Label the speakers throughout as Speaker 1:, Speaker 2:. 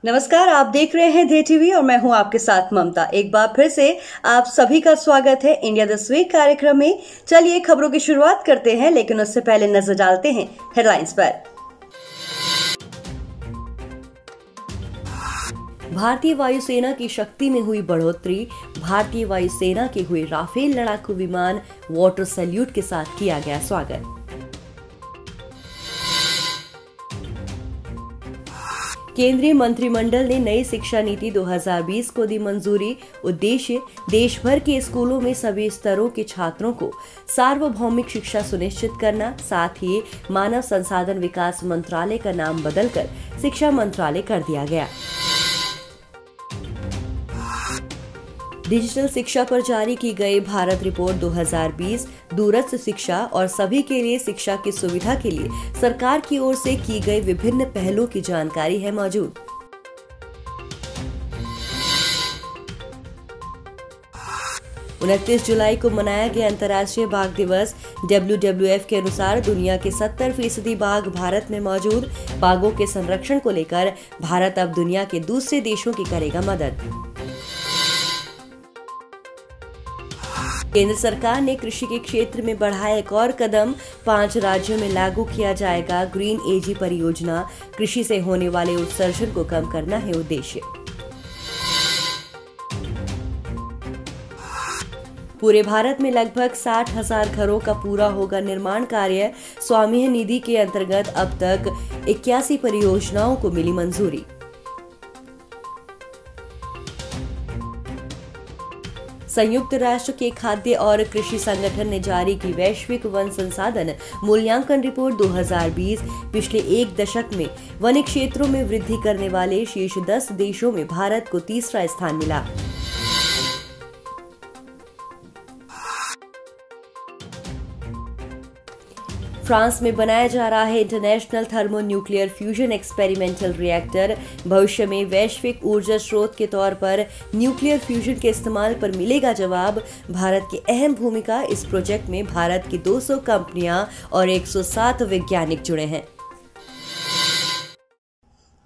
Speaker 1: नमस्कार, आप देख रहे हैं दे टीवी और मैं हूं आपके साथ ममता। एक बार फिर से आप सभी का स्वागत है इंडिया दिस वीक कार्यक्रम में। चलिए खबरों की शुरुआत करते हैं, लेकिन उससे पहले नजर डालते हैं हेडलाइंस पर। भारतीय वायुसेना की शक्ति में हुई बढ़ोतरी। भारतीय वायुसेना के हुए राफेल लड़ाकू विमान वाटर सैल्यूट के साथ किया गया स्वागत। केंद्रीय मंत्रिमंडल ने नई शिक्षा नीति 2020 को दी मंजूरी। उद्देश्य देश भर के स्कूलों में सभी स्तरों के छात्रों को सार्वभौमिक शिक्षा सुनिश्चित करना। साथ ही मानव संसाधन विकास मंत्रालय का नाम बदलकर शिक्षा मंत्रालय कर दिया गया। डिजिटल शिक्षा पर जारी की गई भारत रिपोर्ट 2020 दूरस्थ शिक्षा और सभी के लिए शिक्षा की सुविधा के लिए सरकार की ओर से की गई विभिन्न पहलों की जानकारी है मौजूद। उनतीस जुलाई को मनाया गया अंतर्राष्ट्रीय बाघ दिवस। WWF के अनुसार दुनिया के 70% बाघ भारत में मौजूद। बाघों के संरक्षण को लेकर भारत अब दुनिया के दूसरे देशों की करेगा मदद। केंद्र सरकार ने कृषि के क्षेत्र में बढ़ाया एक और कदम। 5 राज्यों में लागू किया जाएगा ग्रीन एजी परियोजना। कृषि से होने वाले उत्सर्जन को कम करना है उद्देश्य। पूरे भारत में लगभग 60,000 घरों का पूरा होगा निर्माण कार्य। स्वामित्व निधि के अंतर्गत अब तक 81 परियोजनाओं को मिली मंजूरी। संयुक्त राष्ट्र के खाद्य और कृषि संगठन ने जारी की वैश्विक वन संसाधन मूल्यांकन रिपोर्ट 2020। पिछले एक दशक में वन क्षेत्रों में वृद्धि करने वाले शीर्ष 10 देशों में भारत को तीसरा स्थान मिला। फ्रांस में बनाया जा रहा है international thermo nuclear fusion experimental reactor. भविष्य में वैश्विक ऊर्जा स्रोत के तौर पर न्यूक्लियर फ्यूजन के इस्तेमाल पर मिलेगा जवाब। भारत की अहम भूमिका। इस प्रोजेक्ट में भारत की 200 कंपनियां और 107 वैज्ञानिक जुड़े हैं।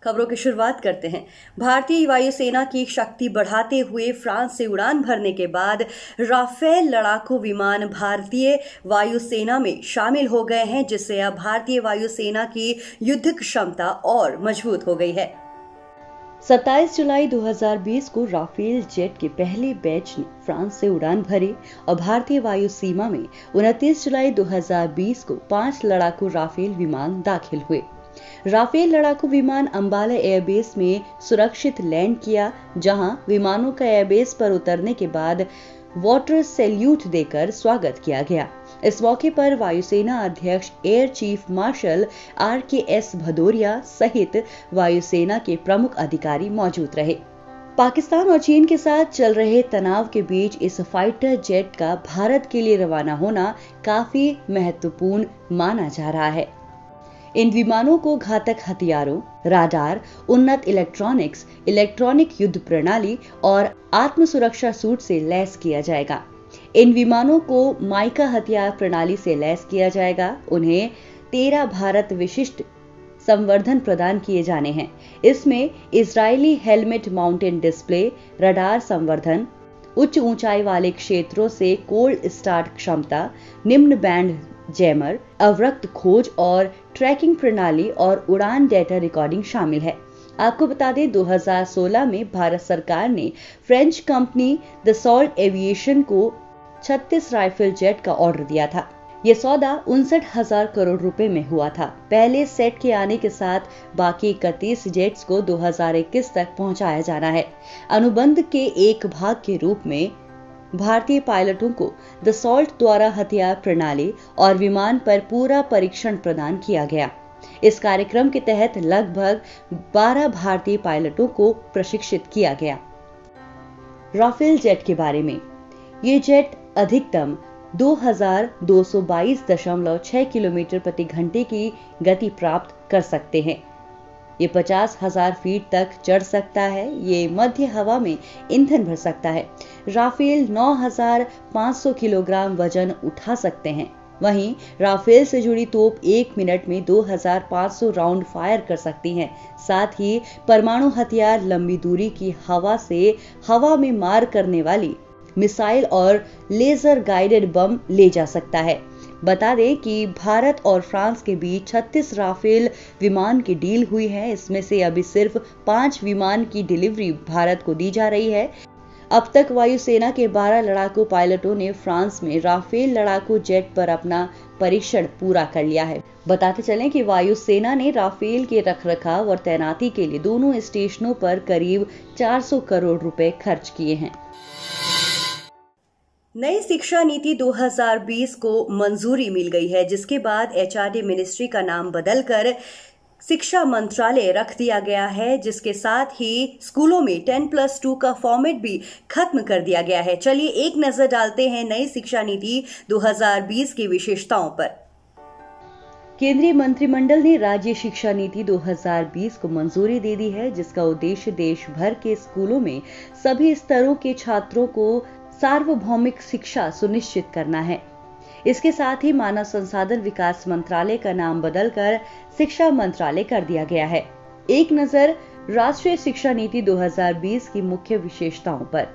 Speaker 1: खबरों की शुरुआत करते हैं। भारतीय वायुसेना की शक्ति बढ़ाते हुए फ्रांस से उड़ान भरने के बाद राफेल लड़ाकू विमान भारतीय वायुसेना में शामिल हो गए हैं, जिससे अब भारतीय वायुसेना की युद्ध क्षमता और मजबूत हो गई है। 27 जुलाई 2020 को राफेल जेट के पहले बैच ने फ्रांस से उड़ान भरी और भारतीय वायु सीमा में 29 जुलाई 2020 को 5 लड़ाकू राफेल विमान दाखिल हुए। राफेल लड़ाकू विमान अंबाला एयरबेस में सुरक्षित लैंड किया, जहां विमानों का एयरबेस पर उतरने के बाद वाटर सैल्यूट देकर स्वागत किया गया। इस मौके पर वायुसेना अध्यक्ष air chief marshal RKS Bhadauria सहित वायुसेना के प्रमुख अधिकारी मौजूद रहे। पाकिस्तान और चीन के साथ चल रहे तनाव के बीच इस फाइटर जेट का भारत के लिए रवाना होना काफी महत्वपूर्ण माना जा रहा है। इन विमानों को घातक हथियारों, राडार, उन्नत इलेक्ट्रॉनिक्स, इलेक्ट्रॉनिक युद्ध प्रणाली और आत्म सुरक्षा सूट से लैस किया जाएगा। इन विमानों को माइका हथियार प्रणाली से लैस किया जाएगा। उन्हें 13 भारत विशिष्ट संवर्धन प्रदान किए जाने हैं। इसमें Israeli helmet mountain display, radar संवर्धन, उच्च ऊंचाई वाले क्षेत्रों से कोल्ड स्टार्ट क्षमता, निम्न बैंड जैमर, अवरक्त खोज और ट्रैकिंग प्रणाली और उड़ान डेटा रिकॉर्डिंग शामिल है। आपको बता दें 2016 में भारत सरकार ने फ्रेंच कंपनी दसॉल्ट एविएशन को 36 राइफल जेट का ऑर्डर दिया था। यह सौदा 59,000 करोड़ रुपए में हुआ था। पहले सेट के आने के साथ बाकी 31 जेट्स को 2021 तक पहुंचाया जाना है। अनुबंध के एक भाग के रूप में भारतीय पायलटों को दसॉल्ट द्वारा हथियार प्रणाली और विमान पर पूरा परीक्षण प्रदान किया गया। इस कार्यक्रम के तहत लगभग 12 भारतीय पायलटों को प्रशिक्षित किया गया। राफेल जेट के बारे में, ये जेट अधिकतम 2222.6 किलोमीटर प्रति घंटे की गति प्राप्त कर सकते हैं। ये 50,000 फीट तक चढ़ सकता है। ये मध्य हवा में ईंधन भर सकता है। राफेल 9,500 किलोग्राम वजन उठा सकते हैं। वहीं राफेल से जुड़ी तोप 1 मिनट में 2500 राउंड फायर कर सकती हैं। साथ ही परमाणु हथियार लंबी दूरी की हवा में मार करने वाली मिसाइल और लेजर गाइडेड बम ले जा सकता है। बता दें कि भारत और फ्रांस के बीच 36 राफेल विमान की डील हुई है। इसमें से अभी सिर्फ 5 विमान की डिलीवरी भारत को दी जा रही है। अब तक वायुसेना के 12 लड़ाकू पायलटों ने फ्रांस में राफेल लड़ाकू जेट पर अपना परीक्षण पूरा कर लिया है। बताते चलें कि वायुसेना ने राफेल के रखरखाव और तैनाती के लिए दोनों स्टेशनों पर करीब 400 करोड़ रुपए खर्च किए हैं। नई शिक्षा नीति 2020 को मंजूरी मिल गई है, जिसके बाद एचआरडी मिनिस्ट्री का नाम बदलकर शिक्षा मंत्रालय रख दिया गया है, जिसके साथ ही स्कूलों में 10+2 का फॉर्मेट भी खत्म कर दिया गया है। चलिए एक नजर डालते हैं नई शिक्षा नीति 2020 की विशेषताओं पर। केंद्रीय मंत्रिमंडल ने राज्य शिक्षा नीति 2020 को मंजूरी दे दी है, जिसका उद्देश्य देश भर के स्कूलों में सभी स्तरों के छात्रों को सार्वभौमिक शिक्षा सुनिश्चित करना है। इसके साथ ही मानव संसाधन विकास मंत्रालय का नाम बदलकर शिक्षा मंत्रालय कर दिया गया है। एक नजर राष्ट्रीय शिक्षा नीति 2020 की मुख्य विशेषताओं पर।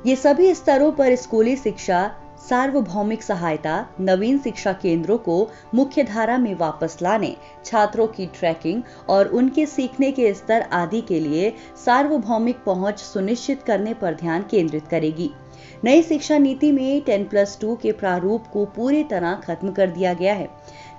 Speaker 1: ये सभी स्तरों पर स्कूली शिक्षा, सार्वभौमिक सहायता, नवीन शिक्षा केंद्रों को मुख्य धारा में वापस लाने, छात्रों की ट्रैकिंग और उनके सीखने के स्तर आदि के लिए सार्वभौमिक पहुंच सुनिश्चित करने पर ध्यान केंद्रित करेगी। नई शिक्षा नीति में 10+2 के प्रारूप को पूरी तरह खत्म कर दिया गया है।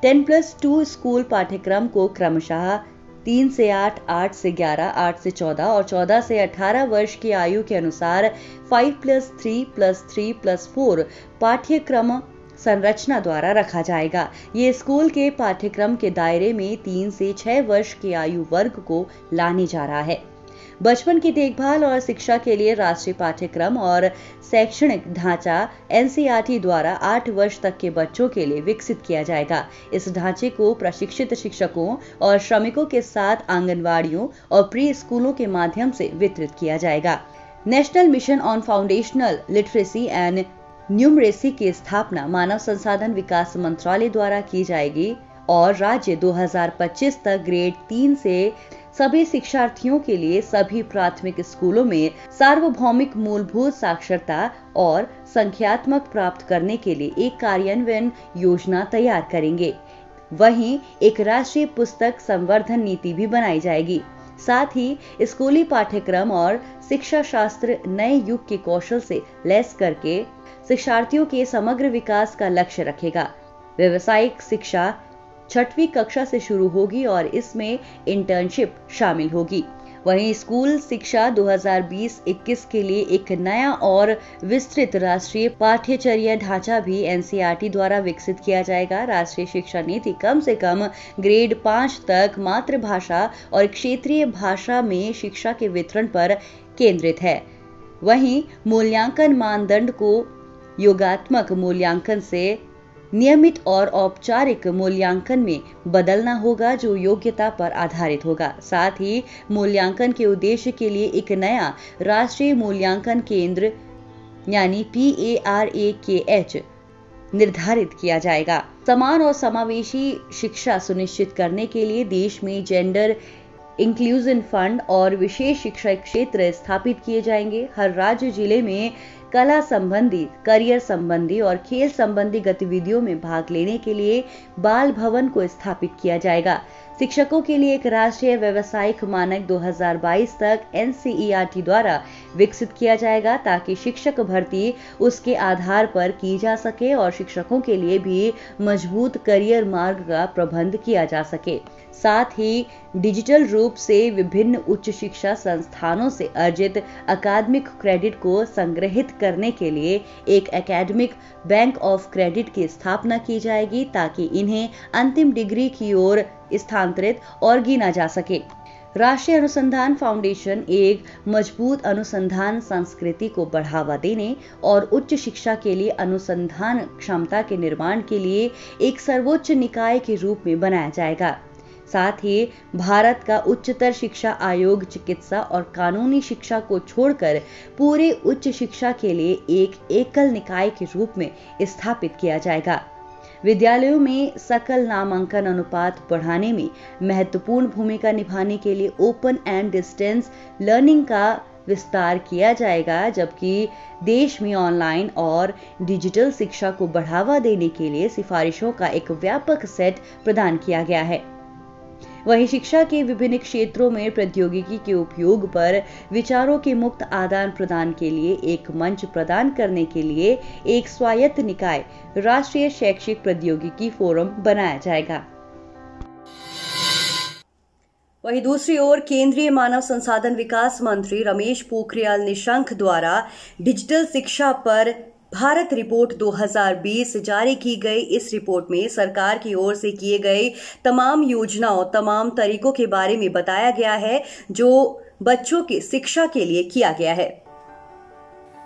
Speaker 1: 10+2 स्कूल पाठ्यक्रम को क्रमशः 3 से 8, 8 से 11, 8 से 14 और 14 से 18 वर्ष की आयु के अनुसार 5+3+3+4 पाठ्यक्रम संरचना द्वारा रखा जाएगा। ये स्कूल के पाठ्यक्रम के दायरे में 3 से 6 वर्ष के आयु वर्ग को लाने जा रहा है। बचपन की देखभाल और शिक्षा के लिए राष्ट्रीय पाठ्यक्रम और शैक्षणिक ढांचा एनसीईआरटी द्वारा 8 वर्ष तक के बच्चों के लिए विकसित किया जाएगा। इस ढांचे को प्रशिक्षित शिक्षकों और श्रमिकों के साथ आंगनवाड़ियों और प्री स्कूलों के माध्यम से वितरित किया जाएगा। National mission on foundational literacy and numeracy की स्थापना मानव संसाधन विकास मंत्रालय द्वारा की जाएगी और राज्य 2025 तक ग्रेड 3 से सभी शिक्षार्थियों के लिए सभी प्राथमिक स्कूलों में सार्वभौमिक मूलभूत साक्षरता और संख्यात्मक प्राप्त करने के लिए एक कार्यान्वयन योजना तैयार करेंगे। वहीं एक राष्ट्रीय पुस्तक संवर्धन नीति भी बनाई जाएगी। साथ ही स्कूली पाठ्यक्रम और शिक्षा शास्त्र नए युग के कौशल से लैस करके शिक्षार्थियों के समग्र विकास का लक्ष्य रखेगा। व्यावसायिक शिक्षा 6वीं कक्षा से शुरू होगी और इसमें इंटर्नशिप शामिल होगी। वहीं स्कूल शिक्षा 2020-21 के लिए एक नया और विस्तृत राष्ट्रीय पाठ्यचर्या ढांचा भी एनसीईआरटी द्वारा विकसित किया जाएगा। राष्ट्रीय शिक्षा नीति कम से कम ग्रेड 5 तक मातृभाषा और क्षेत्रीय भाषा में शिक्षा के वितरण पर केंद्रित है। वहीं मूल्यांकन मानदंड को योगात्मक मूल्यांकन से नियमित और औपचारिक मूल्यांकन में बदलना होगा, जो योग्यता पर आधारित होगा। साथ ही मूल्यांकन के उद्देश्य के लिए एक नया राष्ट्रीय मूल्यांकन केंद्र यानी PARAKH निर्धारित किया जाएगा। समान और समावेशी शिक्षा सुनिश्चित करने के लिए देश में जेंडर इंक्लूजन फंड और विशेष शिक्षा क्षेत्र स्थापित किए जाएंगे। हर राज्य जिले में कला संबंधी, करियर संबंधी और खेल संबंधी गतिविधियों में भाग लेने के लिए बाल भवन को स्थापित किया जाएगा। शिक्षकों के लिए एक राष्ट्रीय व्यावसायिक मानक 2022 तक एनसीईआरटी द्वारा विकसित किया जाएगा, ताकि शिक्षक भर्ती उसके आधार पर की जा सके और शिक्षकों के लिए भी मजबूत करियर मार्ग का प्रबंध किया जा सके। साथ ही डिजिटल रूप से विभिन्न उच्च शिक्षा संस्थानों से अर्जित अकादमिक क्रेडिट को संग्रहित करने के लिए एक एकेडमिक बैंक ऑफ क्रेडिट की स्थापना की जाएगी, ताकि इन्हें अंतिम डिग्री की ओर स्थानांतरित और गिना जा सके। राष्ट्रीय अनुसंधान फाउंडेशन एक मजबूत अनुसंधान संस्कृति को बढ़ावा देने और उच्च शिक्षा के लिए अनुसंधान क्षमता के निर्माण के लिए एक सर्वोच्च निकाय के रूप में बनाया जाएगा। साथ ही भारत का उच्चतर शिक्षा आयोग चिकित्सा और कानूनी शिक्षा को छोड़कर पूरे उच्च शिक्षा के लिए एक एकल निकाय के रूप में स्थापित किया जाएगा। विद्यालयों में सकल नामांकन अनुपात बढ़ाने में महत्वपूर्ण भूमिका निभाने के लिए ओपन एंड डिस्टेंस लर्निंग का विस्तार किया जाएगा, जबकि देश में ऑनलाइन और डिजिटल शिक्षा को बढ़ावा देने के लिए सिफारिशों का एक व्यापक सेट प्रदान किया गया है। वहीं शिक्षा के विभिन्न क्षेत्रों में प्रौद्योगिकी के उपयोग पर विचारों के मुक्त आदान प्रदान के लिए एक मंच प्रदान करने के लिए एक स्वायत्त निकाय राष्ट्रीय शैक्षिक प्रौद्योगिकी फोरम बनाया जाएगा। वहीं दूसरी ओर केंद्रीय मानव संसाधन विकास मंत्री रमेश पोखरियाल निशंक द्वारा डिजिटल शिक्षा पर भारत रिपोर्ट 2020 जारी की गई। इस रिपोर्ट में सरकार की ओर से किए गए तमाम योजनाओं, तमाम तरीकों के बारे में बताया गया है जो बच्चों की शिक्षा के लिए किया गया है।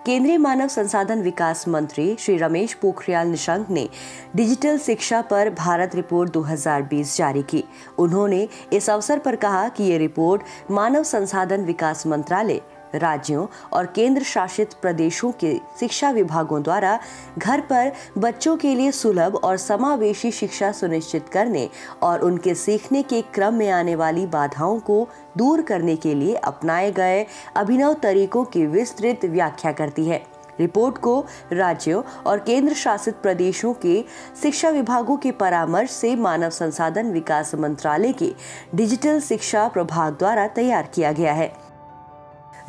Speaker 1: केंद्रीय मानव संसाधन विकास मंत्री श्री रमेश पोखरियाल निशंक ने डिजिटल शिक्षा पर भारत रिपोर्ट 2020 जारी की। उन्होंने इस अवसर पर कहा कि ये रिपोर्ट मानव संसाधन विकास मंत्रालय, राज्यों और केंद्र शासित प्रदेशों के शिक्षा विभागों द्वारा घर पर बच्चों के लिए सुलभ और समावेशी शिक्षा सुनिश्चित करने और उनके सीखने के क्रम में आने वाली बाधाओं को दूर करने के लिए अपनाए गए अभिनव तरीकों की विस्तृत व्याख्या करती है। रिपोर्ट को राज्यों और केंद्र शासित प्रदेशों के शिक्षा विभागों के परामर्श से मानव संसाधन विकास मंत्रालय के डिजिटल शिक्षा प्रभाग द्वारा तैयार किया गया है।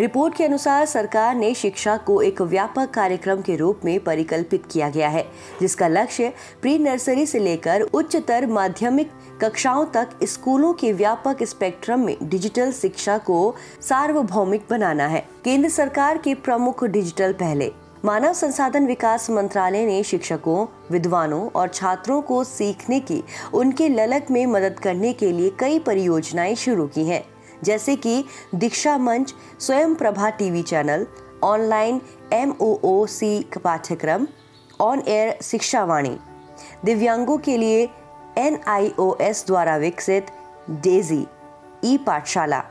Speaker 1: रिपोर्ट के अनुसार सरकार ने शिक्षा को एक व्यापक कार्यक्रम के रूप में परिकल्पित किया गया है, जिसका लक्ष्य प्री नर्सरी से लेकर उच्चतर माध्यमिक कक्षाओं तक स्कूलों के व्यापक स्पेक्ट्रम में डिजिटल शिक्षा को सार्वभौमिक बनाना है। केंद्र सरकार के प्रमुख डिजिटल पहले मानव संसाधन विकास मंत्रालय ने शिक्षकों, विद्वानों और छात्रों को सीखने की उनके ललक में मदद करने के लिए कई परियोजनाएं शुरू की हैं, जैसे कि दीक्षा मंच, स्वयं Prabha TV channel, online MOOC पाठ्यक्रम, ऑन एयर शिक्षा वाणी, दिव्यांगों के लिए NIOS द्वारा विकसित डेजी ई पाठशाला,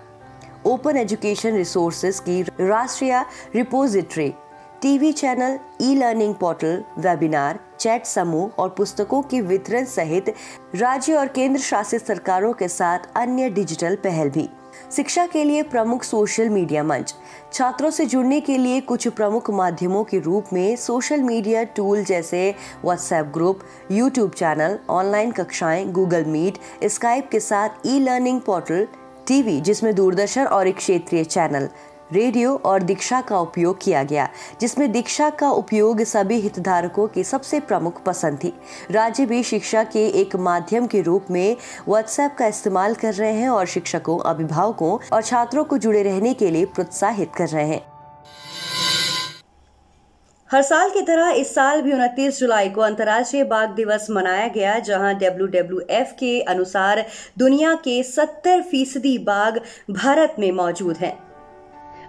Speaker 1: ओपन एजुकेशन रिसोर्सेज की राष्ट्रीय repository, TV channel, e learning portal, webinar, chat समूह और पुस्तकों के वितरण सहित राज्य और केंद्र शासित सरकारों के साथ अन्य डिजिटल पहल भी। शिक्षा के लिए प्रमुख सोशल मीडिया मंच, छात्रों से जुड़ने के लिए कुछ प्रमुख माध्यमों के रूप में सोशल मीडिया टूल जैसे WhatsApp group, YouTube channel, online कक्षाएं, गूगल मीट, स्काइप के साथ ई लर्निंग पोर्टल, टीवी जिसमें दूरदर्शन और एक क्षेत्रीय चैनल, रेडियो और दीक्षा का उपयोग किया गया, जिसमें दीक्षा का उपयोग सभी हितधारकों की सबसे प्रमुख पसंद थी। राज्य भी शिक्षा के एक माध्यम के रूप में व्हाट्सएप का इस्तेमाल कर रहे हैं और शिक्षकों, अभिभावकों और छात्रों को जुड़े रहने के लिए प्रोत्साहित कर रहे हैं। हर साल की तरह इस साल भी 29 जुलाई को अंतर्राष्ट्रीय बाघ दिवस मनाया गया, जहां WWF के अनुसार दुनिया के 70% बाघ भारत में मौजूद हैं।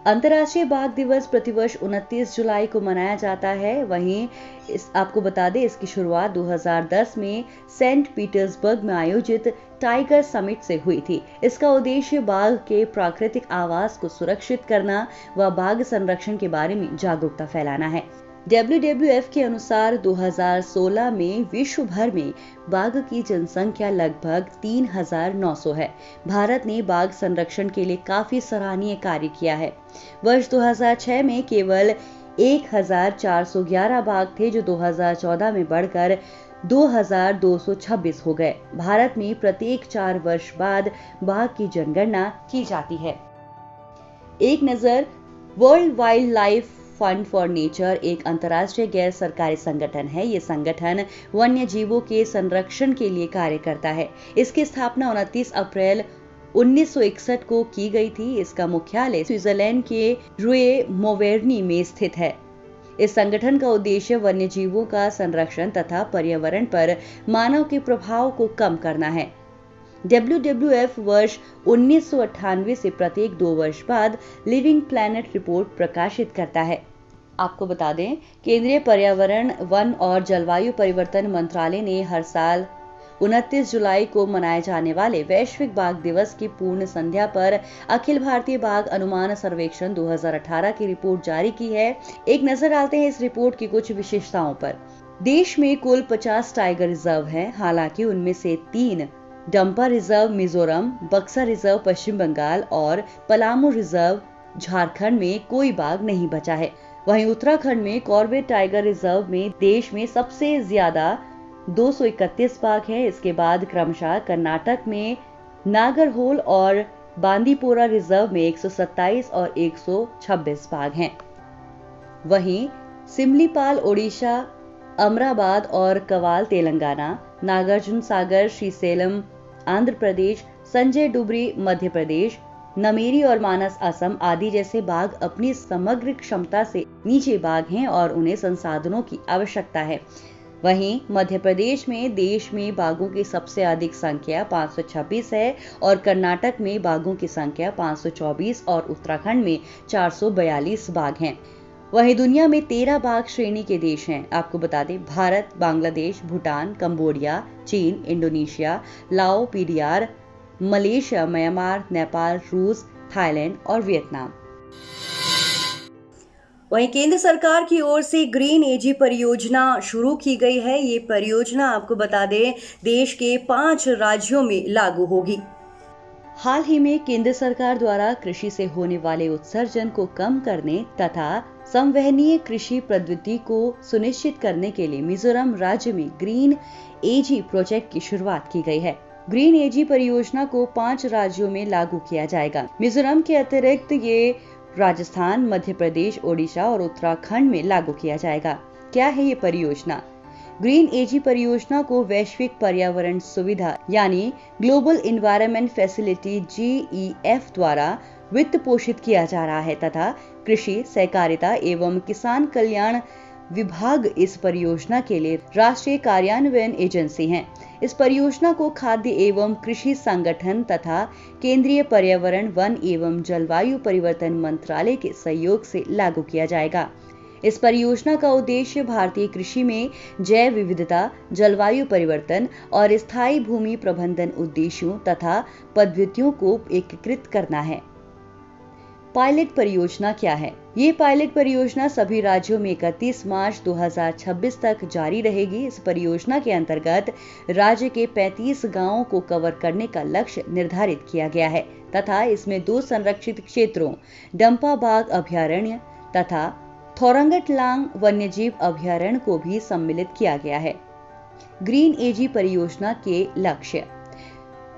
Speaker 1: अंतर्राष्ट्रीय बाघ दिवस प्रतिवर्ष 29 जुलाई को मनाया जाता है। वहीं आपको बता दें, इसकी शुरुआत 2010 में सेंट पीटर्सबर्ग में आयोजित टाइगर समिट से हुई थी। इसका उद्देश्य बाघ के प्राकृतिक आवास को सुरक्षित करना व बाघ संरक्षण के बारे में जागरूकता फैलाना है। WWF के अनुसार 2016 में विश्व भर में बाघ की जनसंख्या लगभग 3,900 है। भारत ने बाघ संरक्षण के लिए काफी सराहनीय कार्य किया है। वर्ष 2006 में केवल 1,411 बाघ थे, जो 2014 में बढ़कर 2,226 हो गए। भारत में प्रत्येक 4 वर्ष बाद बाघ की जनगणना की जाती है। एक नजर world wild life fund for nature एक अंतर्राष्ट्रीय गैर सरकारी संगठन है। ये संगठन वन्य जीवों के संरक्षण के लिए कार्य करता है। इसकी स्थापना 29 अप्रैल 1961 को की गई थी। इसका मुख्यालय स्विट्जरलैंड के रुए मोवेरनी में स्थित है। इस संगठन का उद्देश्य वन्य जीवों का संरक्षण तथा पर्यावरण पर मानव के प्रभाव को कम करना है। WWF वर्ष 1998 से प्रत्येक 2 वर्ष बाद लिविंग प्लैनेट रिपोर्ट प्रकाशित करता है। आपको बता दें, केंद्रीय पर्यावरण, वन और जलवायु परिवर्तन मंत्रालय ने हर साल 29 जुलाई को मनाए जाने वाले वैश्विक बाघ दिवस की पूर्ण संध्या पर अखिल भारतीय बाघ अनुमान सर्वेक्षण 2018 की रिपोर्ट जारी की है। एक नजर डालते हैं इस रिपोर्ट की कुछ विशेषताओं पर। देश में कुल 50 टाइगर रिजर्व हैं, हालांकि उनमें से 3 डंपा रिजर्व मिजोरम, बक्सा रिजर्व पश्चिम बंगाल और पलामू रिजर्व झारखंड में कोई बाघ नहीं बचा है। वहीं उत्तराखंड में कॉर्बेट टाइगर रिजर्व में देश में सबसे ज्यादा 231 बाघ हैं। इसके बाद क्रमशः कर्नाटक में नागरहोल और बांदीपोरा रिजर्व में 127 और 126 बाघ हैं। वहीं सिमलीपाल ओडिशा, अमराबाद और कवाल तेलंगाना, नागार्जुन सागर श्रीसेलम आंध्र प्रदेश, संजय डुबरी मध्य प्रदेश, नमेरी और मानस असम आदि जैसे बाघ अपनी समग्र क्षमता से नीचे बाघ हैं और उन्हें संसाधनों की आवश्यकता है। वहीं मध्य प्रदेश में देश में बाघों की सबसे अधिक संख्या 526 है और कर्नाटक में बाघों की संख्या 524 और उत्तराखंड में 442 बाघ हैं। वहीं दुनिया में 13 बाघ श्रेणी के देश हैं। आपको बता दें, भारत, बांग्लादेश, भूटान, कंबोडिया, चीन, इंडोनेशिया, लाओ, पीडीआर, मलेशिया, म्यांमार, नेपाल, रूस, थाईलैंड और वियतनाम। वहीं केंद्र सरकार की ओर से ग्रीन एजी परियोजना शुरू की गई है। ये परियोजना आपको बता दें देश के 5 राज्यों में लागू होगी। हाल ही में केंद्र सरकार द्वारा कृषि से होने वाले उत्सर्जन को कम करने तथा संवहनीय कृषि पद्धति को सुनिश्चित करने के लिए मिजोरम राज्य में ग्रीन एजी प्रोजेक्ट की शुरुआत की गई है। ग्रीन एजी परियोजना को 5 राज्यों में लागू किया जाएगा। मिजोरम के अतिरिक्त ये राजस्थान, मध्य प्रदेश, ओडिशा और उत्तराखंड में लागू किया जाएगा। क्या है ये परियोजना? ग्रीन एजी परियोजना को वैश्विक पर्यावरण सुविधा यानी ग्लोबल एनवायरनमेंट फैसिलिटी GEF द्वारा वित्त पोषित किया जा रहा है तथा कृषि, सहकारिता एवं किसान कल्याण विभाग इस परियोजना के लिए राष्ट्रीय कार्यान्वयन एजेंसी है। इस परियोजना को खाद्य एवं कृषि संगठन तथा केंद्रीय पर्यावरण, वन एवं जलवायु परिवर्तन मंत्रालय के सहयोग से लागू किया जाएगा। इस परियोजना का उद्देश्य भारतीय कृषि में जैव विविधता, जलवायु परिवर्तन और स्थायी भूमि प्रबंधन उद्देश्यों तथा पद्धतियों को एकीकृत करना है। पायलट परियोजना क्या है? ये पायलट परियोजना सभी राज्यों में 31 मार्च 2026 तक जारी रहेगी। इस परियोजना के अंतर्गत राज्य के 35 गांवों को कवर करने का लक्ष्य निर्धारित किया गया है तथा इसमें 2 संरक्षित क्षेत्रों डंपा बाघ अभयारण्य तथा थोरंगटलांग वन्यजीव अभयारण्य को भी सम्मिलित किया गया है। ग्रीन एजी परियोजना के लक्ष्य: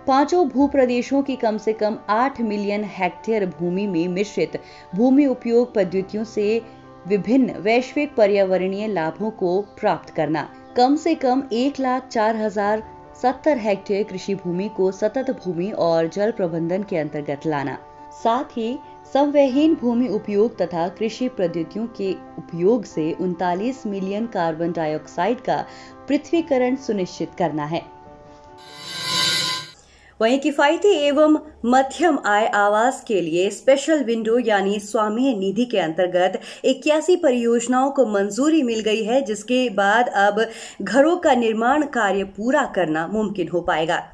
Speaker 1: 5 भूप्रदेशों की कम से कम 8 मिलियन हेक्टेयर भूमि में मिश्रित भूमि उपयोग पद्धतियों से विभिन्न वैश्विक पर्यावरणीय लाभों को प्राप्त करना, कम से कम 1,04,070 हेक्टेयर कृषि भूमि को सतत भूमि और जल प्रबंधन के अंतर्गत लाना, साथ ही संवहनीय भूमि उपयोग तथा कृषि पद्धतियों के उपयोग से 39 मिलियन कार्बन डाइऑक्साइड का पृथ्वीकरण सुनिश्चित करना है। वहीं किफायती एवं मध्यम आय आवास के लिए स्पेशल विंडो यानी स्वामित्व निधि के अंतर्गत 81 परियोजनाओं को मंजूरी मिल गई है, जिसके बाद अब घरों का निर्माण कार्य पूरा करना मुमकिन हो पाएगा।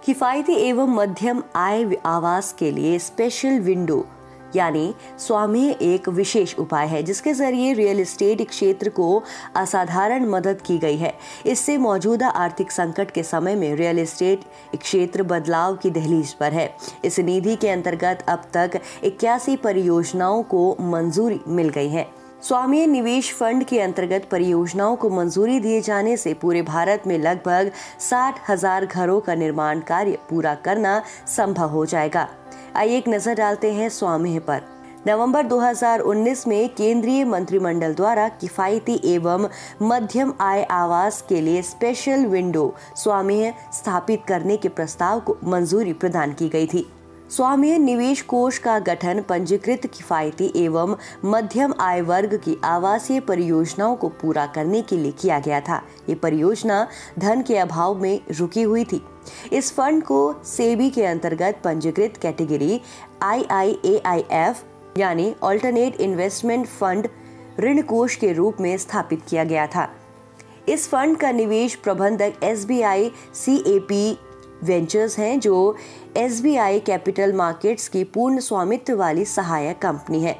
Speaker 1: किफायती एवं मध्यम आय आवास के लिए स्पेशल विंडो यानी स्वामित्व एक विशेष उपाय है जिसके जरिए रियल एस्टेट क्षेत्र को असाधारण मदद की गई है। इससे मौजूदा आर्थिक संकट के समय में रियल एस्टेट क्षेत्र बदलाव की दहलीज पर है। इस निधि के अंतर्गत अब तक 81 परियोजनाओं को मंजूरी मिल गई है। स्वामित्व निवेश फंड के अंतर्गत परियोजनाओं को मंजूरी दिए जाने से पूरे भारत में लगभग 60,000 घरों का निर्माण कार्य पूरा करना संभव हो जाएगा। आइए एक नजर डालते हैं स्वामित्व पर। नवंबर 2019 में केंद्रीय मंत्रिमंडल द्वारा किफायती एवं मध्यम आय आवास के लिए स्पेशल विंडो स्वामित्व स्थापित करने के प्रस्ताव को मंजूरी प्रदान की गई थी। स्वामित्व निवेश कोष का गठन पंजीकृत किफायती एवं मध्यम आय वर्ग की आवासीय परियोजनाओं को पूरा करने के लिए किया गया था। ये परियोजना धन के अभाव में रुकी हुई थी। इस फंड को सेबी के अंतर्गत पंजीकृत कैटेगरी IIAIF यानी अल्टरनेट इन्वेस्टमेंट फंड ऋण कोष के रूप में स्थापित किया गया था। इस फंड का निवेश प्रबंधक SBI CAP वेंचर्स हैं, जो SBI कैपिटल मार्केट्स की पूर्ण स्वामित्व वाली सहायक कंपनी है।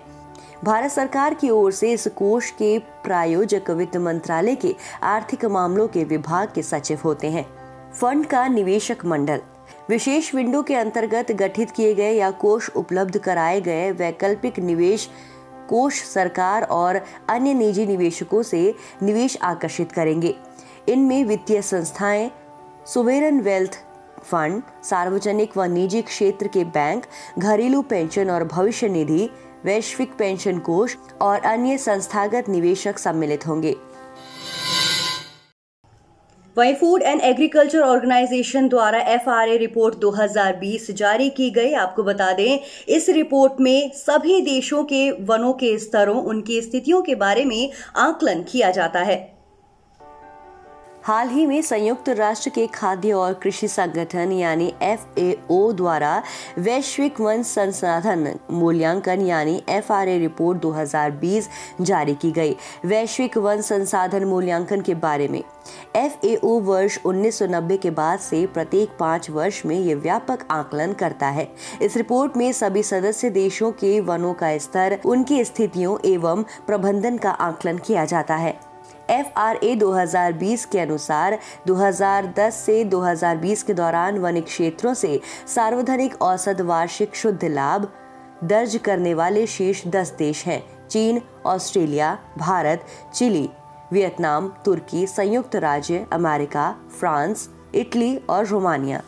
Speaker 1: भारत सरकार की ओर से इस कोष के प्रायोजक वित्त मंत्रालय के आर्थिक मामलों के विभाग के सचिव होते हैं। फंड का निवेशक मंडल विशेष विंडो के अंतर्गत गठित किए गए या कोष उपलब्ध कराए गए वैकल्पिक निवेश कोष सरकार और अन्य निजी निवेशकों से निवेश आकर्षित करेंगे। इनमें वित्तीय संस्थाएं, सोवेरेन वेल्थ फंड, सार्वजनिक व निजी क्षेत्र के बैंक, घरेलू पेंशन और भविष्य निधि, वैश्विक पेंशन कोष और अन्य संस्थागत निवेशक सम्मिलित होंगे। वहीं फूड एंड एग्रीकल्चर ऑर्गेनाइजेशन द्वारा FRA रिपोर्ट 2020 जारी की गई। आपको बता दें, इस रिपोर्ट में सभी देशों के वनों के स्तरों, उनकी स्थितियों के बारे में आकलन किया जाता है। हाल ही में संयुक्त राष्ट्र के खाद्य और कृषि संगठन यानी FAO द्वारा वैश्विक वन संसाधन मूल्यांकन यानी FRA रिपोर्ट 2020 जारी की गई। वैश्विक वन संसाधन मूल्यांकन के बारे में FAO वर्ष 1990 के बाद से प्रत्येक 5 वर्ष में ये व्यापक आकलन करता है। इस रिपोर्ट में सभी सदस्य देशों के वनों का स्तर, उनकी स्थितियों एवं प्रबंधन का आकलन किया जाता है। FRA 2020 के अनुसार 2010 से 2020 के दौरान वन क्षेत्रों से सार्वजनिक औसत वार्षिक शुद्ध लाभ दर्ज करने वाले शीर्ष 10 देश हैं: चीन, ऑस्ट्रेलिया, भारत, चिली, वियतनाम, तुर्की, संयुक्त राज्य अमेरिका, फ्रांस, इटली और रोमानिया।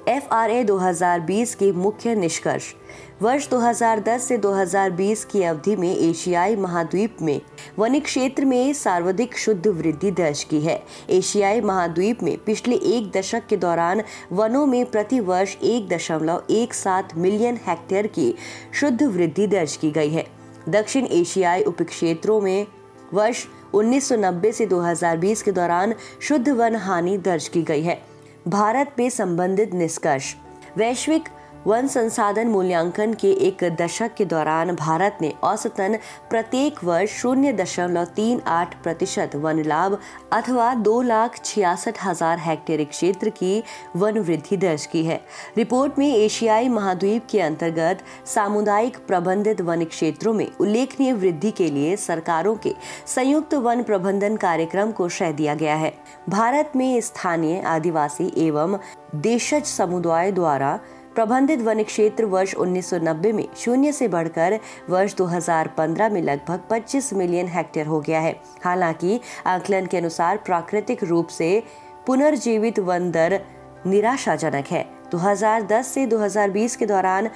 Speaker 1: FRA 2020 के मुख्य निष्कर्ष: वर्ष 2010 से 2020 की अवधि में एशियाई महाद्वीप में वन क्षेत्र में सर्वाधिक शुद्ध वृद्धि दर्ज की है। एशियाई महाद्वीप में पिछले एक दशक के दौरान वनों में प्रति वर्ष 1.17 मिलियन हेक्टेयर की शुद्ध वृद्धि दर्ज की गई है। दक्षिण एशियाई उपक्षेत्रों में वर्ष 1990 से 2020 के दौरान शुद्ध वन हानि दर्ज की गई है। भारत में संबंधित निष्कर्ष: वैश्विक वन संसाधन मूल्यांकन के एक दशक के दौरान भारत ने औसतन प्रत्येक वर्ष 0.38% वन लाभ अथवा 2,66,000 हेक्टेयर क्षेत्र की वन वृद्धि दर्ज की है। रिपोर्ट में एशियाई महाद्वीप के अंतर्गत सामुदायिक प्रबंधित वन क्षेत्रों में उल्लेखनीय वृद्धि के लिए सरकारों के संयुक्त वन प्रबंधन कार्यक्रम को श्रेय दिया गया है। भारत में स्थानीय, आदिवासी एवं देशज समुदाय द्वारा प्रबंधित वन क्षेत्र वर्ष 1990 में 0 से बढ़कर वर्ष 2015 में लगभग 25 मिलियन हेक्टेयर हो गया है। हालांकि आकलन के अनुसार प्राकृतिक रूप से पुनर्जीवित वन दर निराशाजनक है। 2010 से 2020 के दौरान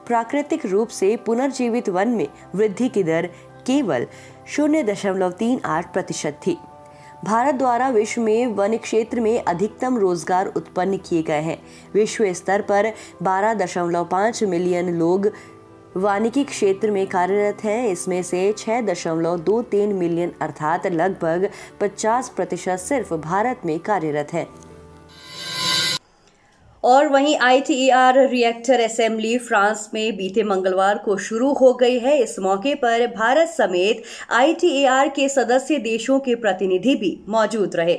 Speaker 1: प्राकृतिक रूप से पुनर्जीवित वन में वृद्धि की दर केवल 0.38% थी। भारत द्वारा विश्व में वन क्षेत्र में अधिकतम रोजगार उत्पन्न किए गए हैं। विश्व स्तर पर 12.5 मिलियन लोग वानिकी क्षेत्र में कार्यरत हैं। इसमें से 6.23 मिलियन अर्थात लगभग 50% सिर्फ भारत में कार्यरत है। और वहीं ITER रिएक्टर असेंबली फ्रांस में बीते मंगलवार को शुरू हो गई है। इस मौके पर भारत समेत ITER के सदस्य देशों के प्रतिनिधि भी मौजूद रहे।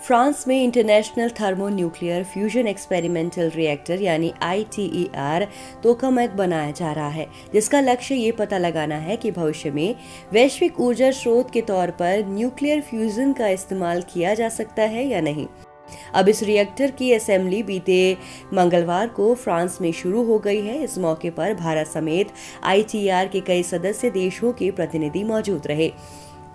Speaker 1: फ्रांस में international thermo nuclear fusion experimental reactor यानी ITER टोकामेक बनाया जा रहा है, जिसका लक्ष्य ये पता लगाना है कि भविष्य में वैश्विक ऊर्जा स्रोत के तौर पर न्यूक्लियर फ्यूजन का इस्तेमाल किया जा सकता है या नहीं। अब इस रिएक्टर की असेंबली बीते मंगलवार को फ्रांस में शुरू हो गई है। इस मौके पर भारत समेत ITER के कई सदस्य देशों के प्रतिनिधि मौजूद रहे।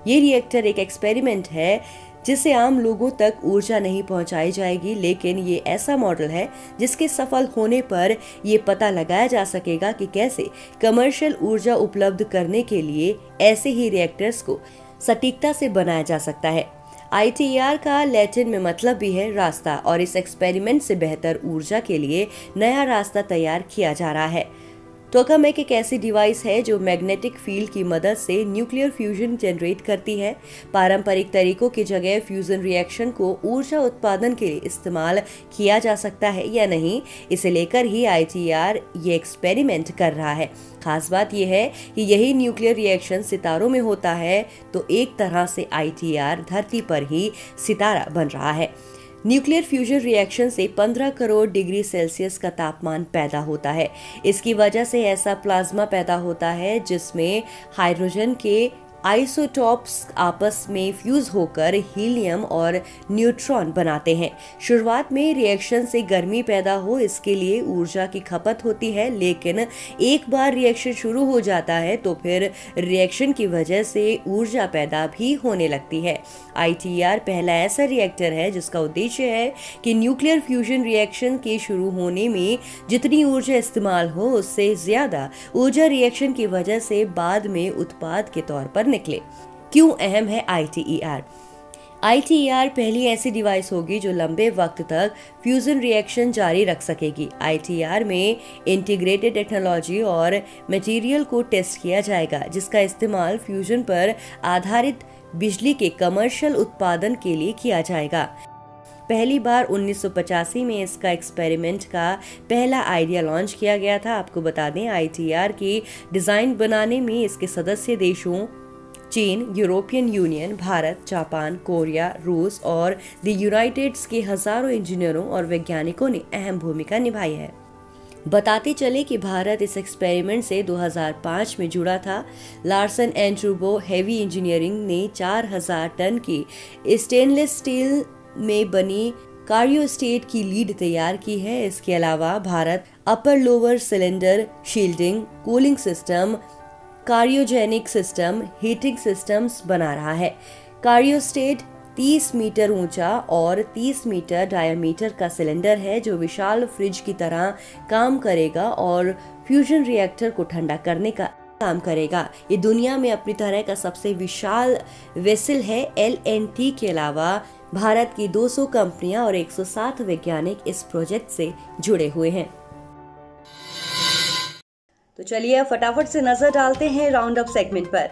Speaker 1: ये रिएक्टर एक एक्सपेरिमेंट है जिससे आम लोगों तक ऊर्जा नहीं पहुंचाई जाएगी, लेकिन ये ऐसा मॉडल है जिसके सफल होने पर ये पता लगाया जा सकेगा कि कैसे कमर्शियल ऊर्जा उपलब्ध करने के लिए ऐसे ही रिएक्टर्स को सटीकता से बनाया जा सकता है। ITER का लैटिन में मतलब भी है रास्ता, और इस एक्सपेरिमेंट से बेहतर ऊर्जा के लिए नया रास्ता तैयार किया जा रहा है। टोकामेक एक ऐसी डिवाइस है जो मैग्नेटिक फील्ड की मदद से न्यूक्लियर फ्यूजन जनरेट करती है। पारंपरिक तरीकों की जगह फ्यूजन रिएक्शन को ऊर्जा उत्पादन के लिए इस्तेमाल किया जा सकता है या नहीं, इसे लेकर ही ITER ये एक्सपेरिमेंट कर रहा है। खास बात यह है कि यही न्यूक्लियर रिएक्शन सितारों में होता है, तो एक तरह से ITER धरती पर ही सितारा बन रहा है। न्यूक्लियर फ्यूजन रिएक्शन से 15 करोड़ डिग्री सेल्सियस का तापमान पैदा होता है। इसकी वजह से ऐसा प्लाज्मा पैदा होता है जिसमें हाइड्रोजन के आइसोटॉप्स आपस में फ्यूज होकर हीलियम और न्यूट्रॉन बनाते हैं। शुरुआत में रिएक्शन से गर्मी पैदा हो इसके लिए ऊर्जा की खपत होती है, लेकिन एक बार रिएक्शन शुरू हो जाता है तो फिर रिएक्शन की वजह से ऊर्जा पैदा भी होने लगती है। ITER पहला ऐसा रिएक्टर है जिसका उद्देश्य है कि न्यूक्लियर फ्यूजन रिएक्शन के शुरू होने में जितनी ऊर्जा इस्तेमाल हो उससे ज्यादा ऊर्जा रिएक्शन की वजह से बाद में उत्पाद के तौर पर निकले। क्यों अहम है ITER? ITER पहली ऐसी डिवाइस होगी जो लंबे वक्त तक फ्यूजन रिएक्शन जारी रख सकेगी। ITER में इंटीग्रेटेड टेक्नोलॉजी और मटेरियल को टेस्ट किया जाएगा जिसका इस्तेमाल फ्यूजन पर आधारित बिजली के कमर्शियल उत्पादन के लिए किया जाएगा। पहली बार 1985 में इसका एक्सपेरिमेंट का पहला आइडिया लॉन्च किया गया था। आपको बता दें ITER की डिजाइन बनाने में इसके सदस्य देशों चीन, European union, Bharat, Japan, Korea, रूस और द यूनाइटेड के हजारों इंजीनियरों और वैज्ञानिकों ने अहम भूमिका निभाई है। बताते चले कि भारत इस एक्सपेरिमेंट से 2005 में जुड़ा था। Larsen and Toubro heavy engineering ने 4000 टन की स्टेनलेस स्टील में बनी कार्योस्टेट की लीड तैयार की है। इसके अलावा Bharat upper lower cylinder shielding, cooling system, cryogenic system, heating systems बना रहा है। कार्योस्टेट 30 मीटर ऊंचा और 30 मीटर डायमीटर का सिलेंडर है जो विशाल फ्रिज की तरह काम करेगा और फ्यूजन रिएक्टर को ठंडा करने का काम करेगा। ये दुनिया में अपनी तरह का सबसे विशाल वेसल है। LNT के अलावा भारत की 200 कंपनियां और 107 वैज्ञानिक इस प्रोजेक्ट से जुड़े हुए हैं। तो चलिए फटाफट से नजर डालते हैं राउंड अप सेगमेंट पर।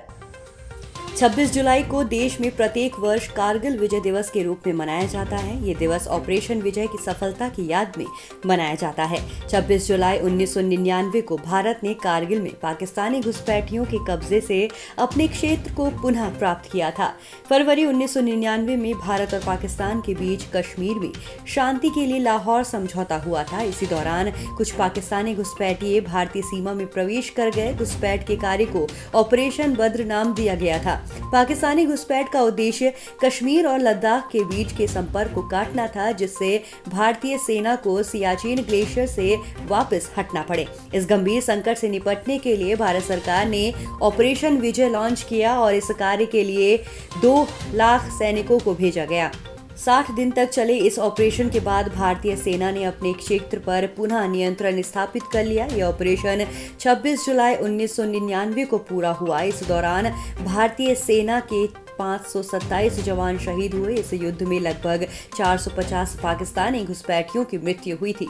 Speaker 1: 26 जुलाई को देश में प्रत्येक वर्ष कारगिल विजय दिवस के रूप में मनाया जाता है। ये दिवस ऑपरेशन विजय की सफलता की याद में मनाया जाता है। 26 जुलाई 1999 को भारत ने कारगिल में पाकिस्तानी घुसपैठियों के कब्जे से अपने क्षेत्र को पुनः प्राप्त किया था। फरवरी 1999 में भारत और पाकिस्तान के बीच कश्मीर में शांति के लिए लाहौर समझौता हुआ था। इसी दौरान कुछ पाकिस्तानी घुसपैठिए भारतीय सीमा में प्रवेश कर गए। घुसपैठ के कार्य को ऑपरेशन बद्र नाम दिया गया था। पाकिस्तानी घुसपैठ का उद्देश्य कश्मीर और लद्दाख के बीच के संपर्क को काटना था, जिससे भारतीय सेना को सियाचिन ग्लेशियर से वापस हटना पड़े। इस गंभीर संकट से निपटने के लिए भारत सरकार ने ऑपरेशन विजय लॉन्च किया और इस कार्य के लिए 2 लाख सैनिकों को भेजा गया। 60 दिन तक चले इस ऑपरेशन के बाद भारतीय सेना ने अपने क्षेत्र पर पुनः नियंत्रण स्थापित कर लिया। यह ऑपरेशन 26 जुलाई 1999 को पूरा हुआ। इस दौरान भारतीय सेना के 527 जवान शहीद हुए। इस युद्ध में लगभग 450 पाकिस्तानी घुसपैठियों की मृत्यु हुई थी।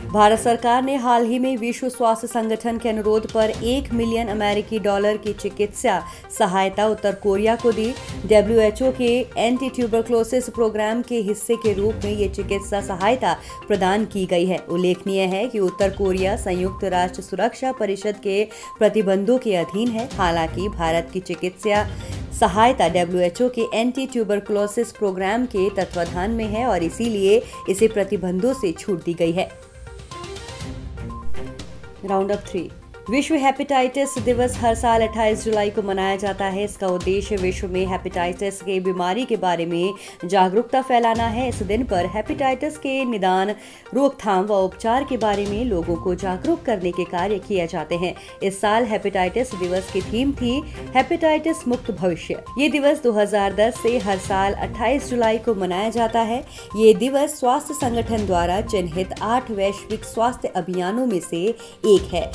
Speaker 1: भारत सरकार ने हाल ही में विश्व स्वास्थ्य संगठन के अनुरोध पर $1 मिलियन अमेरिकी की चिकित्सा सहायता उत्तर कोरिया को दी। WHO के एंटी ट्यूबरक्लोसिस प्रोग्राम के हिस्से के रूप में ये चिकित्सा सहायता प्रदान की गई है। उल्लेखनीय है कि उत्तर कोरिया संयुक्त राष्ट्र सुरक्षा परिषद के प्रतिबंधों के अधीन है। हालांकि भारत की चिकित्सा सहायता WHO के एंटी ट्यूबरक्लोसिस प्रोग्राम के तत्वाधान में है और इसीलिए इसे प्रतिबंधों से छूट दी गई है। Round up 3। विश्व हेपेटाइटिस दिवस हर साल 28 जुलाई को मनाया जाता है। इसका उद्देश्य विश्व में हेपेटाइटिस के बीमारी के बारे में जागरूकता फैलाना है। इस दिन पर हेपेटाइटिस के निदान, रोकथाम व उपचार के बारे में लोगों को जागरूक करने के कार्य किए जाते हैं। इस साल हेपेटाइटिस दिवस की थीम थी हेपेटाइटिस मुक्त भविष्य। ये दिवस 2010 से हर साल 28 जुलाई को मनाया जाता है। ये दिवस स्वास्थ्य संगठन द्वारा चिन्हित 8 वैश्विक स्वास्थ्य अभियानों में से एक है।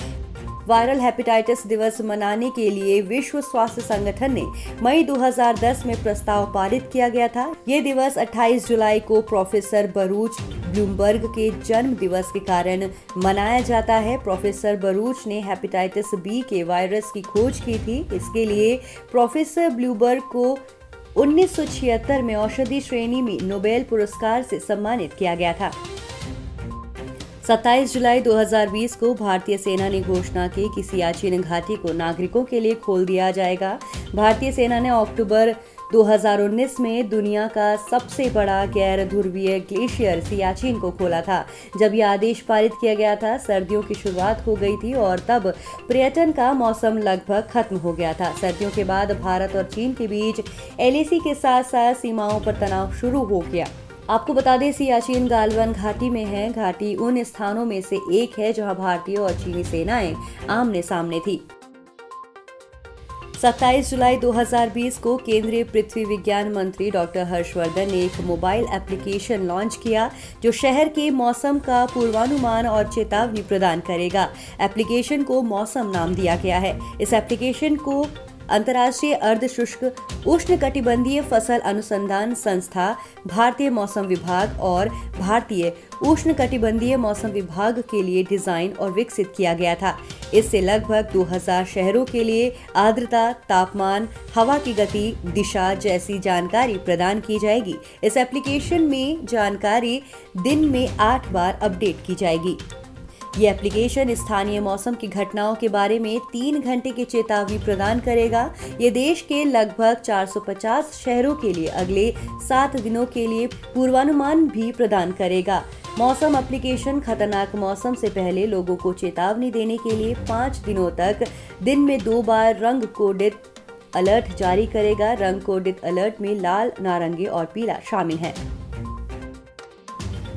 Speaker 1: वायरल हेपेटाइटिस दिवस मनाने के लिए विश्व स्वास्थ्य संगठन ने मई 2010 में प्रस्ताव पारित किया गया था। ये दिवस 28 जुलाई को प्रोफेसर बरूच ब्लूमबर्ग के जन्म दिवस के कारण मनाया जाता है। प्रोफेसर बरूच ने हेपेटाइटिस बी के वायरस की खोज की थी। इसके लिए प्रोफेसर ब्लूमबर्ग को 1976 में औषधि श्रेणी में नोबेल पुरस्कार से सम्मानित किया गया था। 27 जुलाई 2020 को भारतीय सेना ने घोषणा की कि सियाचिन घाटी को नागरिकों के लिए खोल दिया जाएगा। भारतीय सेना ने अक्टूबर 2019 में दुनिया का सबसे बड़ा गैर ध्रुवीय ग्लेशियर सियाचिन को खोला था। जब यह आदेश पारित किया गया था, सर्दियों की शुरुआत हो गई थी और तब पर्यटन का मौसम लगभग खत्म हो गया था। सर्दियों के बाद भारत और चीन के बीच LAC के साथ साथ सीमाओं पर तनाव शुरू हो गया। आपको बता दें, सियाचिन गालवन घाटी में है। घाटी उन स्थानों में से एक है जहां भारतीय और चीनी सेनाएं आमने सामने थी। 27 जुलाई 2020 को केंद्रीय पृथ्वी विज्ञान मंत्री डॉक्टर हर्षवर्धन ने एक मोबाइल एप्लीकेशन लॉन्च किया जो शहर के मौसम का पूर्वानुमान और चेतावनी प्रदान करेगा। एप्लीकेशन को मौसम नाम दिया गया है। इस एप्लीकेशन को अंतर्राष्ट्रीय अर्ध शुष्क उष्णकटिबंधीय फसल अनुसंधान संस्था, भारतीय मौसम विभाग और भारतीय उष्णकटिबंधीय मौसम विभाग के लिए डिजाइन और विकसित किया गया था। इससे लगभग 2000 शहरों के लिए आर्द्रता, तापमान, हवा की गति, दिशा जैसी जानकारी प्रदान की जाएगी। इस एप्लीकेशन में जानकारी दिन में 8 बार अपडेट की जाएगी। ये एप्लीकेशन स्थानीय मौसम की घटनाओं के बारे में 3 घंटे की चेतावनी प्रदान करेगा। ये देश के लगभग 450 शहरों के लिए अगले 7 दिनों के लिए पूर्वानुमान भी प्रदान करेगा। मौसम एप्लीकेशन खतरनाक मौसम से पहले लोगों को चेतावनी देने के लिए 5 दिनों तक दिन में 2 बार रंग कोडित अलर्ट जारी करेगा। रंग कोडित अलर्ट में लाल, नारंगी और पीला शामिल है।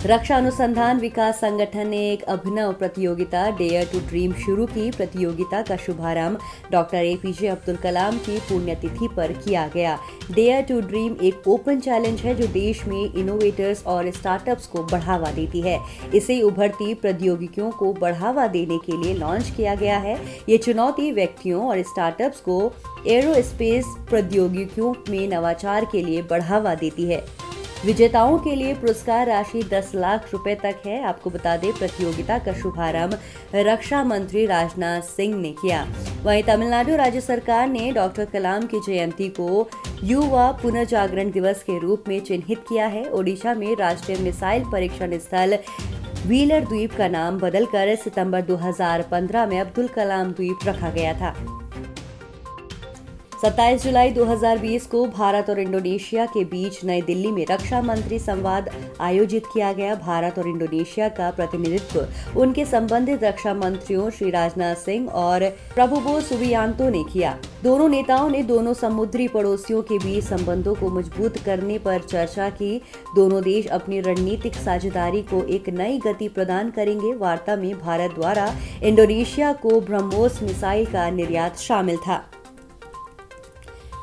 Speaker 1: रक्षा अनुसंधान विकास संगठन ने एक अभिनव प्रतियोगिता डेयर टू ड्रीम शुरू की। प्रतियोगिता का शुभारंभ डॉक्टर APJ अब्दुल कलाम की पुण्यतिथि पर किया गया। डेयर टू ड्रीम एक ओपन चैलेंज है जो देश में इनोवेटर्स और स्टार्टअप्स को बढ़ावा देती है। इसे उभरती प्रौद्योगिकियों को बढ़ावा देने के लिए लॉन्च किया गया है। ये चुनौती व्यक्तियों और स्टार्टअप्स को एरोस्पेस प्रौद्योगिकियों में नवाचार के लिए बढ़ावा देती है। विजेताओं के लिए पुरस्कार राशि 10 लाख रुपए तक है। आपको बता दें, प्रतियोगिता का शुभारंभ रक्षा मंत्री राजनाथ सिंह ने किया। वहीं तमिलनाडु राज्य सरकार ने डॉक्टर कलाम की जयंती को युवा पुनर्जागरण दिवस के रूप में चिन्हित किया है। ओडिशा में राष्ट्रीय मिसाइल परीक्षण स्थल व्हीलर द्वीप का नाम बदलकर सितंबर 2015 में अब्दुल कलाम द्वीप रखा गया था। 27 जुलाई 2020 को भारत और इंडोनेशिया के बीच नई दिल्ली में रक्षा मंत्री संवाद आयोजित किया गया। भारत और इंडोनेशिया का प्रतिनिधित्व उनके संबंधित रक्षा मंत्रियों श्री राजनाथ सिंह और प्रबोवो सुबियांतो ने किया। दोनों नेताओं ने दोनों समुद्री पड़ोसियों के बीच संबंधों को मजबूत करने पर चर्चा की। दोनों देश अपनी रणनीतिक साझेदारी को एक नई गति प्रदान करेंगे। वार्ता में भारत द्वारा इंडोनेशिया को ब्रह्मोस मिसाइल का निर्यात शामिल था।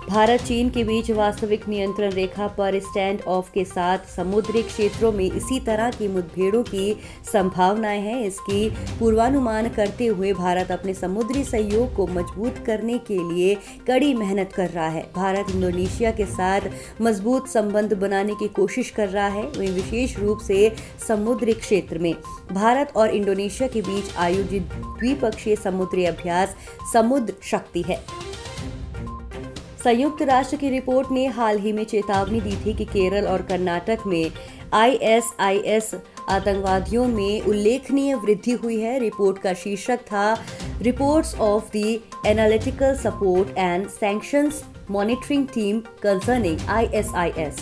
Speaker 1: भारत चीन के बीच वास्तविक नियंत्रण रेखा पर स्टैंड ऑफ के साथ समुद्री क्षेत्रों में इसी तरह की मुठभेड़ों की संभावनाएं हैं। इसकी पूर्वानुमान करते हुए भारत अपने समुद्री सहयोग को मजबूत करने के लिए कड़ी मेहनत कर रहा है। भारत इंडोनेशिया के साथ मजबूत संबंध बनाने की कोशिश कर रहा है। वहीं विशेष रूप से समुद्री क्षेत्र में भारत और इंडोनेशिया के बीच आयोजित द्विपक्षीय समुद्री अभ्यास समुद्र शक्ति है। संयुक्त राष्ट्र की रिपोर्ट ने हाल ही में चेतावनी दी थी कि केरल और कर्नाटक में ISIS आतंकवादियों में उल्लेखनीय वृद्धि हुई है। रिपोर्ट का शीर्षक था reports of the analytical support and sanctions monitoring team concerning ISIS।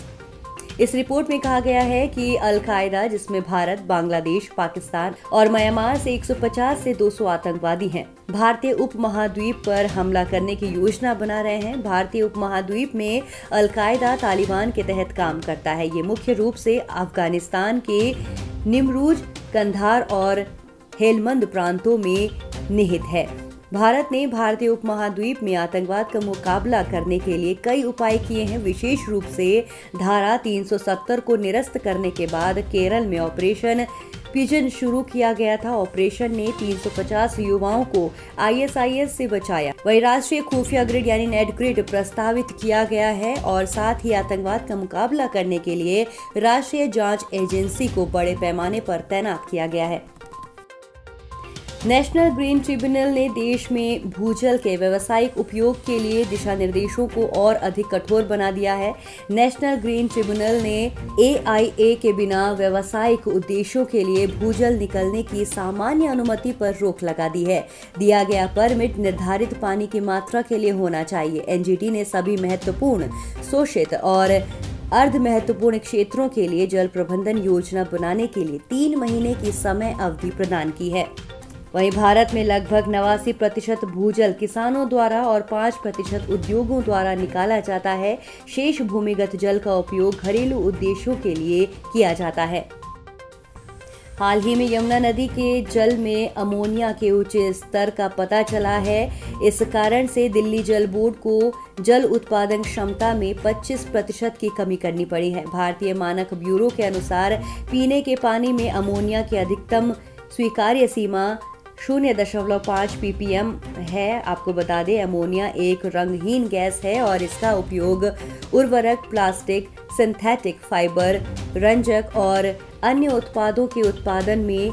Speaker 1: इस रिपोर्ट में कहा गया है कि अल-कायदा, जिसमें भारत, बांग्लादेश, पाकिस्तान और म्यांमार से 150 से 200 आतंकवादी हैं, भारतीय उपमहाद्वीप पर हमला करने की योजना बना रहे हैं। भारतीय उपमहाद्वीप में अल-कायदा तालिबान के तहत काम करता है। ये मुख्य रूप से अफगानिस्तान के निमरूज, कंधार और हेलमंद प्रांतों में निहित है। भारत ने भारतीय उपमहाद्वीप में आतंकवाद का मुकाबला करने के लिए कई उपाय किए हैं। विशेष रूप से धारा 370 को निरस्त करने के बाद केरल में ऑपरेशन पिजन शुरू किया गया था। ऑपरेशन ने 350 युवाओं को ISIS से बचाया। वहीं राष्ट्रीय खुफिया ग्रिड यानी नेट ग्रिड प्रस्तावित किया गया है और साथ ही आतंकवाद का मुकाबला करने के लिए राष्ट्रीय जांच एजेंसी को बड़े पैमाने पर तैनात किया गया है। नेशनल ग्रीन ट्रिब्यूनल ने देश में भूजल के व्यावसायिक उपयोग के लिए दिशा निर्देशों को और अधिक कठोर बना दिया है। नेशनल ग्रीन ट्रिब्यूनल ने AIA के बिना व्यावसायिक उद्देश्यों के लिए भूजल निकलने की सामान्य अनुमति पर रोक लगा दी है। दिया गया परमिट निर्धारित पानी की मात्रा के लिए होना चाहिए। NGT ने सभी महत्वपूर्ण शोषित और अर्ध महत्वपूर्ण क्षेत्रों के लिए जल प्रबंधन योजना बनाने के लिए 3 महीने की समय अवधि प्रदान की है। वहीं भारत में लगभग 89% भूजल किसानों द्वारा और 5% उद्योगों द्वारा निकाला जाता है। शेष भूमिगत जल का उपयोग घरेलू उद्देश्यों के लिए किया जाता है। हाल ही में यमुना नदी के जल में अमोनिया के उच्च स्तर का पता चला है। इस कारण से दिल्ली जल बोर्ड को जल उत्पादन क्षमता में 25% की कमी करनी पड़ी है। भारतीय मानक ब्यूरो के अनुसार पीने के पानी में अमोनिया की अधिकतम स्वीकार्य सीमा 0.5 ppm है। आपको बता दें, अमोनिया एक रंगहीन गैस है और इसका उपयोग उर्वरक, प्लास्टिक, सिंथेटिक फाइबर, रंजक और अन्य उत्पादों के उत्पादन में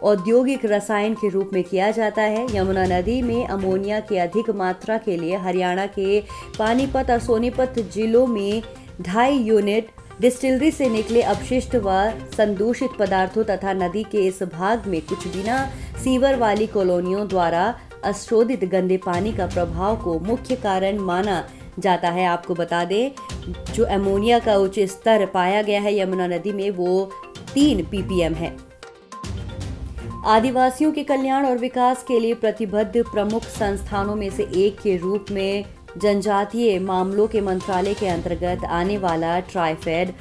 Speaker 1: औद्योगिक रसायन के रूप में किया जाता है। यमुना नदी में अमोनिया की अधिक मात्रा के लिए हरियाणा के पानीपत और सोनीपत जिलों में 2.5 यूनिट डिस्टिलरी से निकले अपशिष्ट व संदूषित पदार्थों तथा नदी के इस भाग में कुछ बिना सीवर वाली कॉलोनियों द्वारा अशोधित गंदे पानी का प्रभाव को मुख्य कारण माना जाता है। आपको बता दें, जो अमोनिया का उच्च स्तर पाया गया है यमुना नदी में वो 3 ppm है। आदिवासियों के कल्याण और विकास के लिए प्रतिबद्ध प्रमुख संस्थानों में से एक के रूप में जनजातीय मामलों के मंत्रालय के अंतर्गत आने वाला ट्राइफेड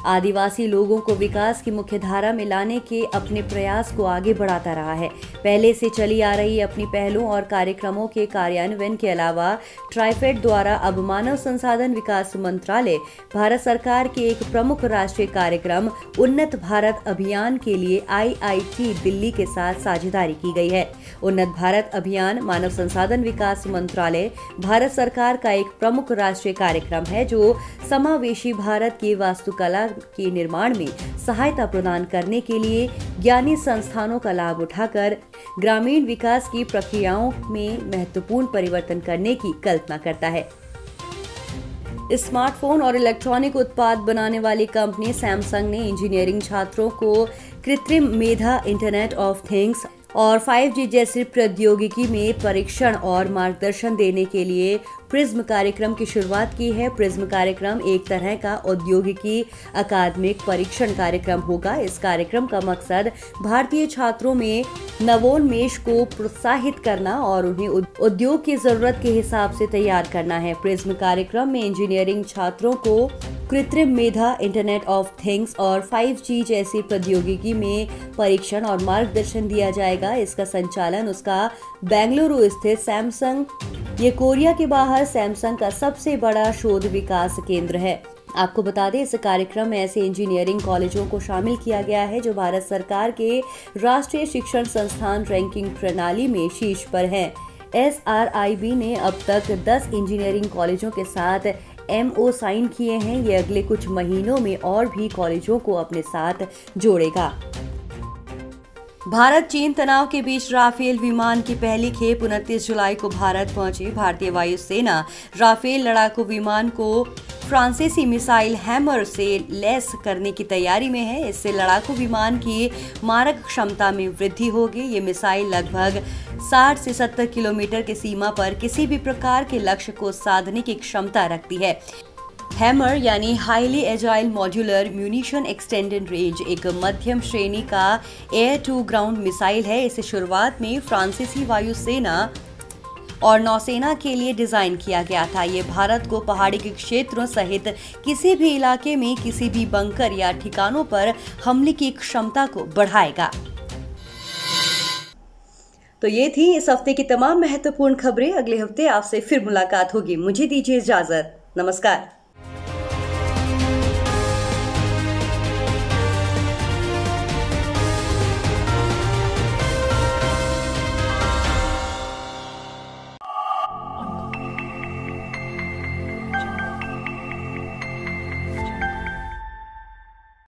Speaker 1: आदिवासी लोगों को विकास की मुख्यधारा में लाने के अपने प्रयास को आगे बढ़ाता रहा है। पहले से चली आ रही अपनी पहलों और कार्यक्रमों के कार्यान्वयन के अलावा ट्राइफेड द्वारा अब मानव संसाधन विकास मंत्रालय भारत सरकार के एक प्रमुख राष्ट्रीय कार्यक्रम उन्नत भारत अभियान के लिए IIT दिल्ली के साथ साझेदारी की गई है। उन्नत भारत अभियान मानव संसाधन विकास मंत्रालय भारत सरकार का एक प्रमुख राष्ट्रीय कार्यक्रम है जो समावेशी भारत की वास्तुकला के निर्माण में सहायता प्रदान करने के लिए ज्ञानी संस्थानों का लाभ उठाकर ग्रामीण विकास की प्रक्रियाओं में महत्वपूर्ण परिवर्तन करने की कल्पना करता है। स्मार्टफोन और इलेक्ट्रॉनिक उत्पाद बनाने वाली कंपनी सैमसंग ने इंजीनियरिंग छात्रों को कृत्रिम मेधा, इंटरनेट ऑफ थिंग्स और 5G जैसी प्रौद्योगिकी में परीक्षण और मार्गदर्शन देने के लिए प्रिज्म कार्यक्रम की शुरुआत की है। प्रिज्म कार्यक्रम एक तरह का औद्योगिकी अकादमिक परीक्षण कार्यक्रम होगा। इस कार्यक्रम का मकसद भारतीय छात्रों में नवोन्मेष को प्रोत्साहित करना और उन्हें उद्योग की जरूरत के हिसाब से तैयार करना है। प्रिज्म कार्यक्रम में इंजीनियरिंग छात्रों को कृत्रिम मेधा, इंटरनेट ऑफ थिंग्स और 5G जैसी प्रौद्योगिकी में परीक्षण और मार्गदर्शन दिया जाएगा। इसका संचालन उसका बेंगलुरु स्थित सैमसंग, ये कोरिया के बाहर सैमसंग का सबसे बड़ा शोध विकास केंद्र है। आपको बता दें, इस कार्यक्रम में ऐसे इंजीनियरिंग कॉलेजों को शामिल किया गया है जो भारत सरकार के राष्ट्रीय शिक्षण संस्थान रैंकिंग प्रणाली में शीर्ष पर है। SRIB ने अब तक 10 इंजीनियरिंग कॉलेजों के साथ MO साइन किए हैं। ये अगले कुछ महीनों में और भी कॉलेजों को अपने साथ जोड़ेगा। भारत चीन तनाव के बीच राफेल विमान की पहली खेप 29 जुलाई को भारत पहुंची। भारतीय वायुसेना राफेल लड़ाकू विमान को फ्रांसीसी मिसाइल हैमर से लैस करने की तैयारी में है। इससे लड़ाकू विमान की मारक क्षमता में वृद्धि होगी। ये मिसाइल लगभग 60 से 70 किलोमीटर की सीमा पर किसी भी प्रकार के लक्ष्य को साधने की क्षमता रखती है। हैमर यानी highly agile modular munition extended range एक मध्यम श्रेणी का एयर टू ग्राउंड मिसाइल है। इसे शुरुआत में फ्रांसीसी वायुसेना और नौसेना के लिए डिजाइन किया गया था। ये भारत को पहाड़ी के क्षेत्रों सहित किसी भी इलाके में किसी भी बंकर या ठिकानों पर हमले की क्षमता को बढ़ाएगा। तो ये थी इस हफ्ते की तमाम महत्वपूर्ण खबरें। अगले हफ्ते आपसे फिर मुलाकात होगी। मुझे दीजिए इजाजत। नमस्कार।